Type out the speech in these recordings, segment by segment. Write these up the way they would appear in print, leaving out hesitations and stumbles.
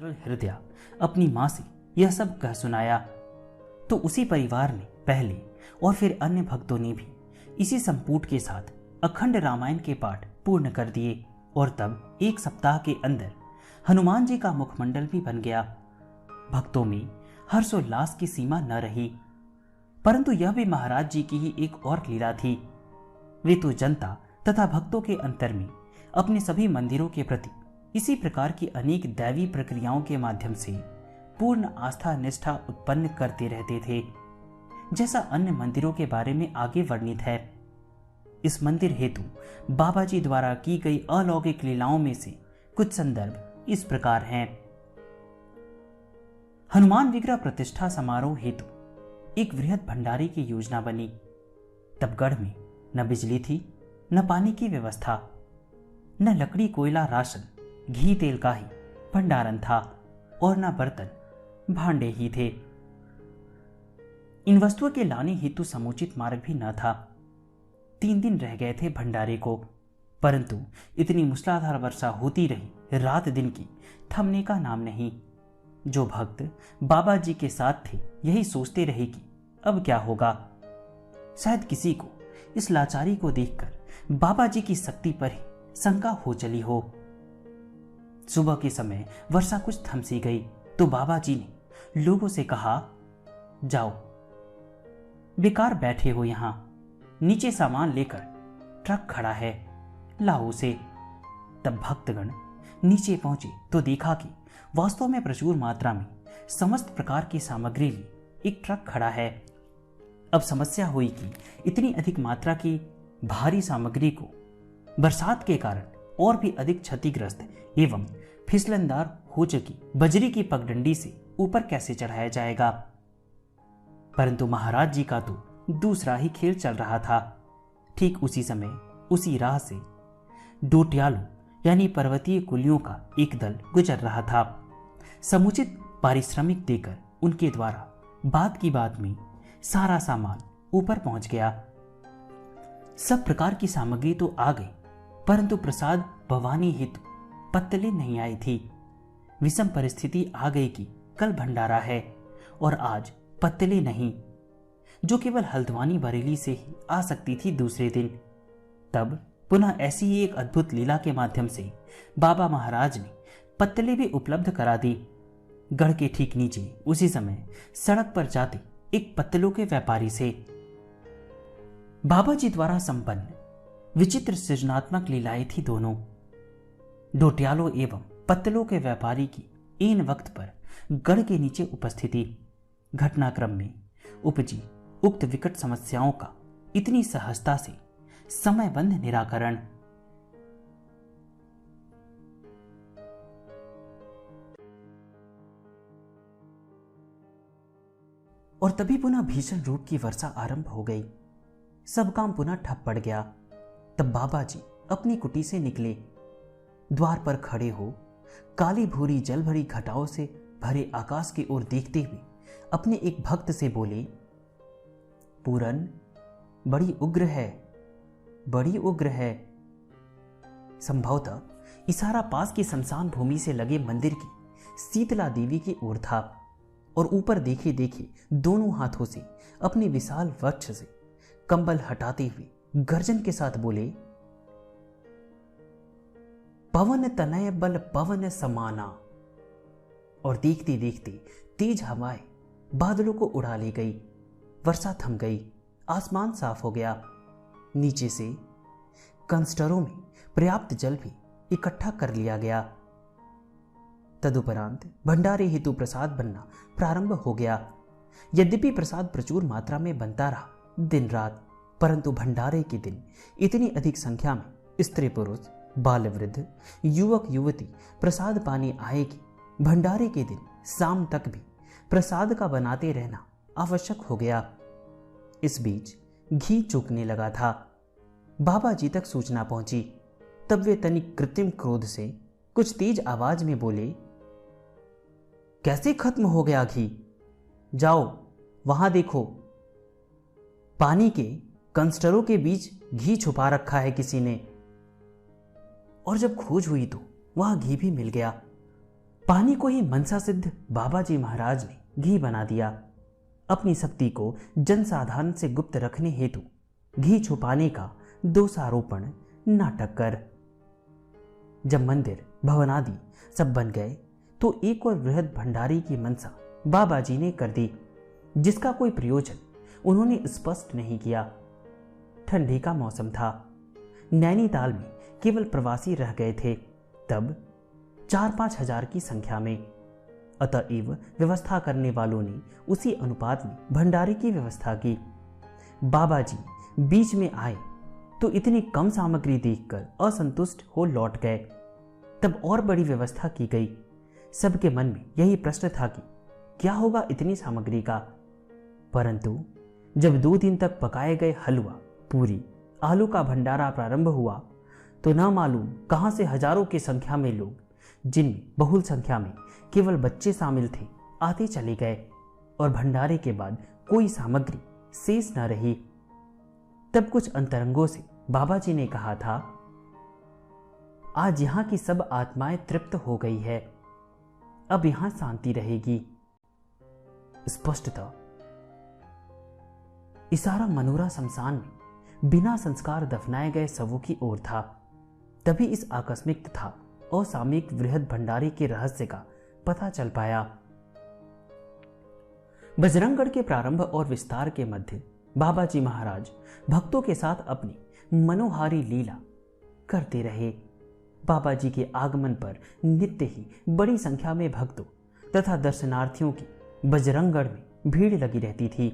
सरल हृदय अपनी मां से यह सब कह सुनाया तो उसी परिवार ने पहले और फिर अन्य भक्तों ने भी इसी संपुट के साथ अखंड रामायण के पाठ पूर्ण कर दिए और तब एक सप्ताह के अंदर हनुमान जी का मुखमंडल भी बन गया। भक्तों में हर्षोल्लास की सीमा न रही, परंतु यह भी महाराज जी की ही एक और लीला थी। वे तो जनता तथा भक्तों के अंतर में अपने सभी मंदिरों के प्रति इसी प्रकार की अनेक दैवी प्रक्रियाओं के माध्यम से पूर्ण आस्था निष्ठा उत्पन्न करते रहते थे, जैसा अन्य मंदिरों के बारे में आगे वर्णित है। इस मंदिर हेतु बाबा जी द्वारा की गई अलौकिक लीलाओं में से कुछ संदर्भ इस प्रकार हैं। हनुमान विग्रह प्रतिष्ठा समारोह हेतु एक वृहद भंडारे की योजना बनी। तब गढ़ में न बिजली थी, न पानी की व्यवस्था, न लकड़ी कोयला राशन घी तेल का ही भंडारण था और न बर्तन भांडे ही थे। इन वस्तुओं के लाने हेतु समुचित मार्ग भी न था। 3 दिन रह गए थे भंडारे को, परंतु इतनी मूसलाधार वर्षा होती रही, रात दिन की थमने का नाम नहीं। जो भक्त बाबा जी के साथ थे यही सोचते रहे कि अब क्या होगा। शायद किसी को इस लाचारी को देखकर बाबा जी की शक्ति पर ही शंका हो चली हो। सुबह के समय वर्षा कुछ थम सी गई तो बाबा जी ने लोगों से कहा, जाओ, बेकार बैठे हो यहां, नीचे सामान लेकर ट्रक खड़ा है, लाओ उसे। तब भक्तगण नीचे पहुंचे तो देखा कि वास्तव में प्रचुर मात्रा में समस्त प्रकार की सामग्री लिए एक ट्रक खड़ा है। अब समस्या हुई कि इतनी अधिक मात्रा की भारी सामग्री को बरसात के कारण और भी अधिक क्षतिग्रस्त एवं फिसलनदार हो चुकी बजरी की पगडंडी से ऊपर कैसे चढ़ाया जाएगा। परंतु महाराज जी का तो दूसरा ही खेल चल रहा था। ठीक उसी समय उसी राह से डोट्यालो यानी पर्वतीय कुलियों का एक दल गुजर रहा था। समुचित पारिश्रमिक देकर उनके द्वारा बात की बात में सारा सामान ऊपर पहुंच गया। सब प्रकार की सामग्री तो आ गई, परंतु प्रसाद भवानी हेतु पत्तलें नहीं आई थी। विषम परिस्थिति आ गई कि कल भंडारा है और आज पत्तलें नहीं, जो केवल हल्द्वानी बरेली से ही आ सकती थी दूसरे दिन। तब पुनः ऐसी ही एक अद्भुत लीला के माध्यम से बाबा महाराज ने पत्तलें भी उपलब्ध करा दी। गढ़ के ठीक नीचे उसी समय सड़क पर जाते एक पत्तलों के व्यापारी से बाबा जी द्वारा संपन्न विचित्र सृजनात्मक लीलाएं थी दोनों। डोट्यालो एवं पत्तलों के व्यापारी की इन वक्त पर गढ़ के नीचे उपस्थिति, घटनाक्रम में उपजी उक्त विकट समस्याओं का इतनी सहजता से समयबंध निराकरण। और तभी पुनः भीषण रूप की वर्षा आरंभ हो गई। सब काम पुनः ठप पड़ गया। तब बाबा जी अपनी कुटी से निकले, द्वार पर खड़े हो काली भूरी जल भरी घटाओं से भरे आकाश की ओर देखते हुए अपने एक भक्त से बोले, पूरन बड़ी उग्र है, बड़ी उग्र है। संभवतः इशारा पास की शमशान भूमि से लगे मंदिर की शीतला देवी की ओर था और ऊपर देखे देखे दोनों हाथों से अपने विशाल वक्ष से कंबल हटाते हुए गर्जन के साथ बोले, पवन तनय बल पवन समाना। और देखते देखते तेज हवाएं बादलों को उड़ा ले गई। वर्षा थम गई, आसमान साफ हो गया। नीचे से कंस्टरों में पर्याप्त जल भी इकट्ठा कर लिया गया। तदुपरांत भंडारे हेतु प्रसाद बनना प्रारंभ हो गया। यद्यपि प्रसाद प्रचुर मात्रा में बनता रहा दिन रात, परंतु भंडारे के दिन इतनी अधिक संख्या में स्त्री पुरुष बाल वृद्ध युवक युवती प्रसाद पाने आए कि भंडारे के दिन शाम तक भी प्रसाद का बनाते रहना आवश्यक हो गया। इस बीच घी चूकने लगा था। बाबा जी तक सूचना पहुंची। तब वे तनिक कृत्रिम क्रोध से कुछ तेज आवाज में बोले, कैसे खत्म हो गया घी? जाओ वहां देखो, पानी के कंस्टरों के बीच घी छुपा रखा है किसी ने। और जब खोज हुई तो वहां घी भी मिल गया। पानी को ही मनसा सिद्ध बाबा जी महाराज ने घी बना दिया। अपनी शक्ति को जनसाधारण से गुप्त रखने हेतु घी छुपाने का दोषारोपण नाटक कर। जब मंदिर भवनादि सब बन गए तो एक और बृहद भंडारी की मनसा बाबा जी ने कर दी, जिसका कोई प्रयोजन उन्होंने स्पष्ट नहीं किया। ठंडी का मौसम था। नैनीताल में केवल प्रवासी रह गए थे, तब 4-5 हजार की संख्या में। अतएव व्यवस्था करने वालों ने उसी अनुपात में भंडारे की व्यवस्था की। बाबा जी बीच में आए तो इतनी कम सामग्री देखकर असंतुष्ट हो लौट गए। तब और बड़ी व्यवस्था की गई। सबके मन में यही प्रश्न था कि क्या होगा इतनी सामग्री का। परंतु जब 2 दिन तक पकाए गए हलवा, पूरी, आलू का भंडारा प्रारंभ हुआ तो न मालूम कहां से हजारों की संख्या में लोग, जिनमें बहुल संख्या में केवल बच्चे शामिल थे, आते चले गए और भंडारे के बाद कोई सामग्री शेष न रही। तब कुछ अंतरंगों से बाबा जी ने कहा था, आज यहां की सब आत्माएं तृप्त हो गई है, अब यहां शांति रहेगी। स्पष्टतः इशारा मनोरा शमशान में बिना संस्कार दफनाए गए शवों की ओर था। तभी इस आकस्मिक तथा असामयिक वृहद भंडारे के रहस्य का पता चल पाया। बजरंगगढ़ के प्रारंभ और विस्तार के मध्य बाबा जी महाराज भक्तों के साथ अपनी मनोहारी लीला करते रहे। बाबा जी के आगमन पर नित्य ही बड़ी संख्या में भक्तों तथा दर्शनार्थियों की बजरंगगढ़ में भीड़ लगी रहती थी।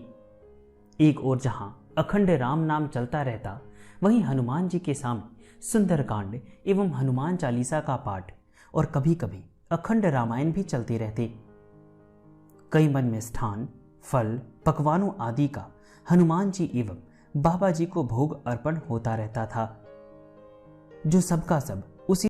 एक ओर जहां अखंड राम नाम चलता रहता, वहीं हनुमान जी के सामने सुंदरकांड एवं हनुमान चालीसा का पाठ और कभी कभी अखंड रामायण भी चलते रहते। कई मन में स्थान, फल, पकवानों आदि का हनुमान जी एवं बाबा जी को भोग अर्पण होता रहता था, जो सबका सब उसी